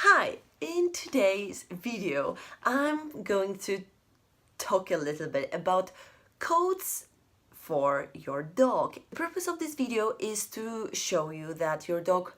Hi, in today's video I'm going to talk a little bit about coats for your dog. The purpose of this video is to show you that your dog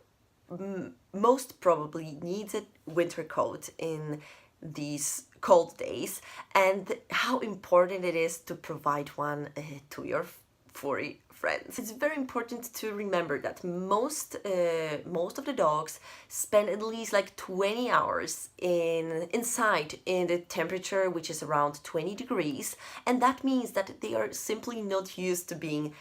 most probably needs a winter coat in these cold days and how important it is to provide one to your furry friends. It's very important to remember that most of the dogs spend at least like 20 hours inside in the temperature which is around 20 degrees, and that means that they are simply not used to being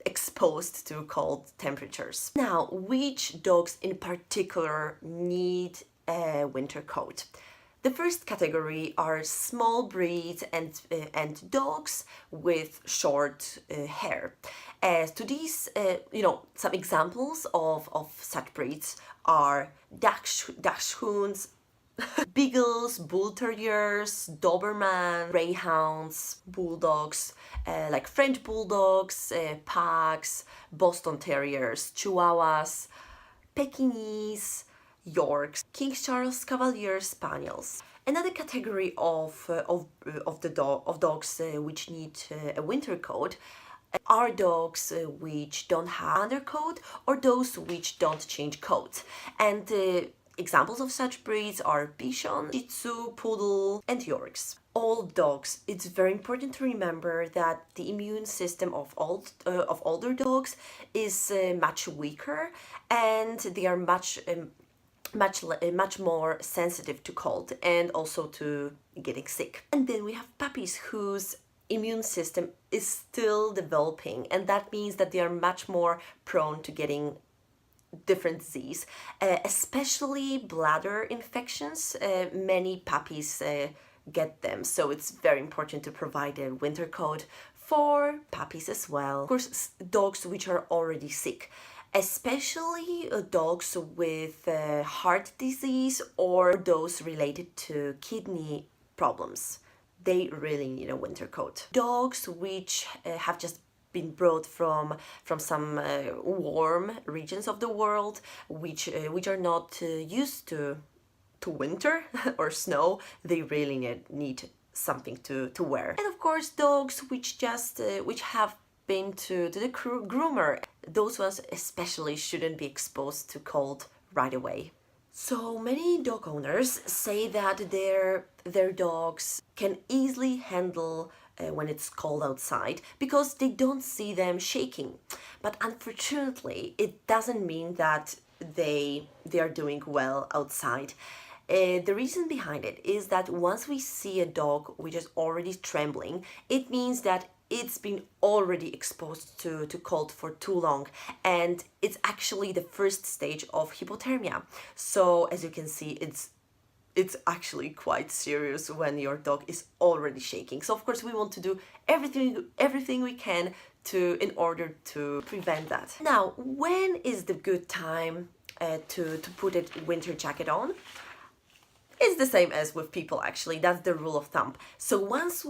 exposed to cold temperatures. Now, which dogs in particular need a winter coat? The first category are small breeds and dogs with short hair. To these, some examples of such breeds are Dachshunds, Beagles, Bull Terriers, Doberman, Greyhounds, Bulldogs, like French Bulldogs, Pugs, Boston Terriers, Chihuahuas, Pekingese, Yorks, King Charles Cavalier Spaniels. Another category of dogs which need a winter coat are dogs which don't have undercoat or those which don't change coat. And examples of such breeds are Bichon, Shih Tzu, Poodle, and Yorks. All dogs, it's very important to remember that the immune system of older dogs is much weaker, and they are much more sensitive to cold and also to getting sick. And then we have puppies whose immune system is still developing, and that means that they are much more prone to getting different disease, especially bladder infections. Many puppies get them, so it's very important to provide a winter coat for puppies as well. Of course, dogs which are already sick, especially dogs with heart disease or those related to kidney problems. They really need a winter coat. Dogs which have just been brought from some warm regions of the world, which are not used to winter or snow, they really need something to wear. And of course, dogs which have been to the groomer, those ones especially shouldn't be exposed to cold right away. So many dog owners say that their dogs can easily handle when it's cold outside because they don't see them shaking. But unfortunately, it doesn't mean that they are doing well outside. The reason behind it is that once we see a dog which is already trembling, it means that it's been already exposed to cold for too long, and it's actually the first stage of hypothermia. So as you can see, it's actually quite serious when your dog is already shaking. So of course we want to do everything we can in order to prevent that. Now, when is the good time to put a winter jacket on? It's the same as with people, actually. That's the rule of thumb. So once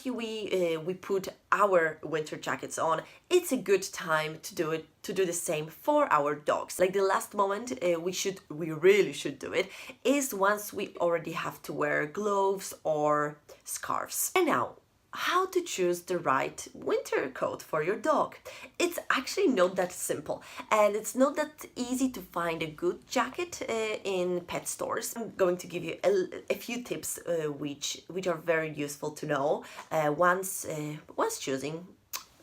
we put our winter jackets on, it's a good time to do the same for our dogs. Like the last moment we really should do it is once we already have to wear gloves or scarves. And now, how to choose the right winter coat for your dog. It's actually not that simple, and it's not that easy to find a good jacket in pet stores. I'm going to give you a few tips which are very useful to know once choosing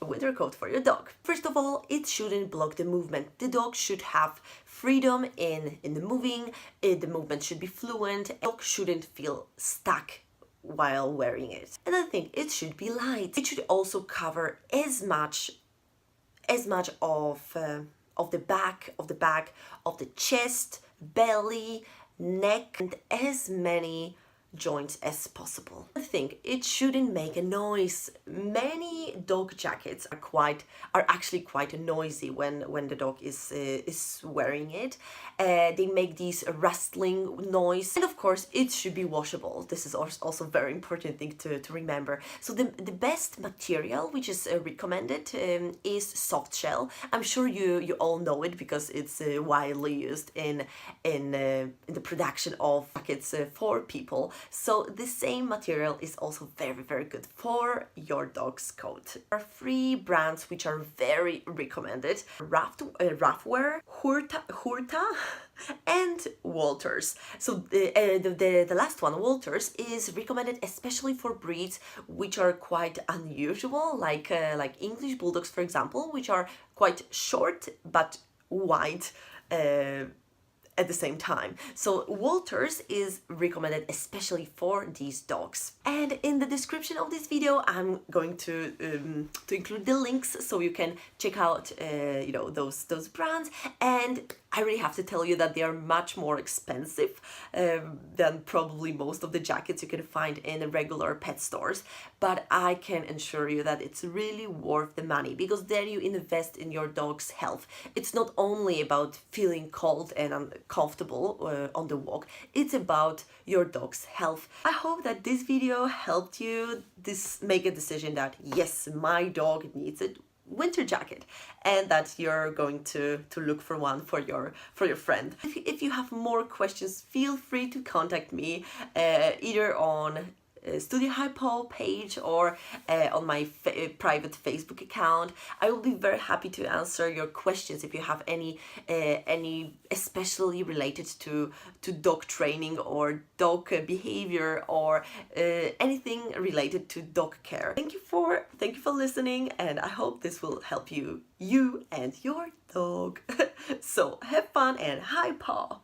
a winter coat for your dog. First of all, it shouldn't block the movement. The dog should have freedom in the moving. The movement should be fluent. The dog shouldn't feel stuck while wearing it. Another thing, it should be light. It should also cover as much of the back, of the chest, belly, neck, and as many joints as possible. I think it shouldn't make a noise. Many dog jackets are actually quite noisy when the dog is wearing it. They make these rustling noise, and of course it should be washable. This is also very important thing to remember. So the best material which is recommended is soft shell. I'm sure you all know it because it's widely used in the production of jackets for people. So the same material is also very good for your dog's coat. There are 3 brands which are very recommended: Ruffwear, Hurta and Walters. So the last one, Walters, is recommended especially for breeds which are quite unusual, like English bulldogs, for example, which are quite short but wide at the same time. So Walters is recommended especially for these dogs. And in the description of this video, I'm going to include the links so you can check out those brands. And I really have to tell you that they are much more expensive than probably most of the jackets you can find in regular pet stores. But I can assure you that it's really worth the money, because then you invest in your dog's health. It's not only about feeling cold and uncomfortable on the walk, it's about your dog's health. I hope that this video helped you make a decision that yes, my dog needs a winter jacket, and that you're going to look for one for your friend. If you have more questions, feel free to contact me either on Studio High Paw page or on my private Facebook account. I will be very happy to answer your questions if you have any especially related to dog training or dog behavior or anything related to dog care. Thank you for listening, and I hope this will help you and your dog. So have fun and high paw.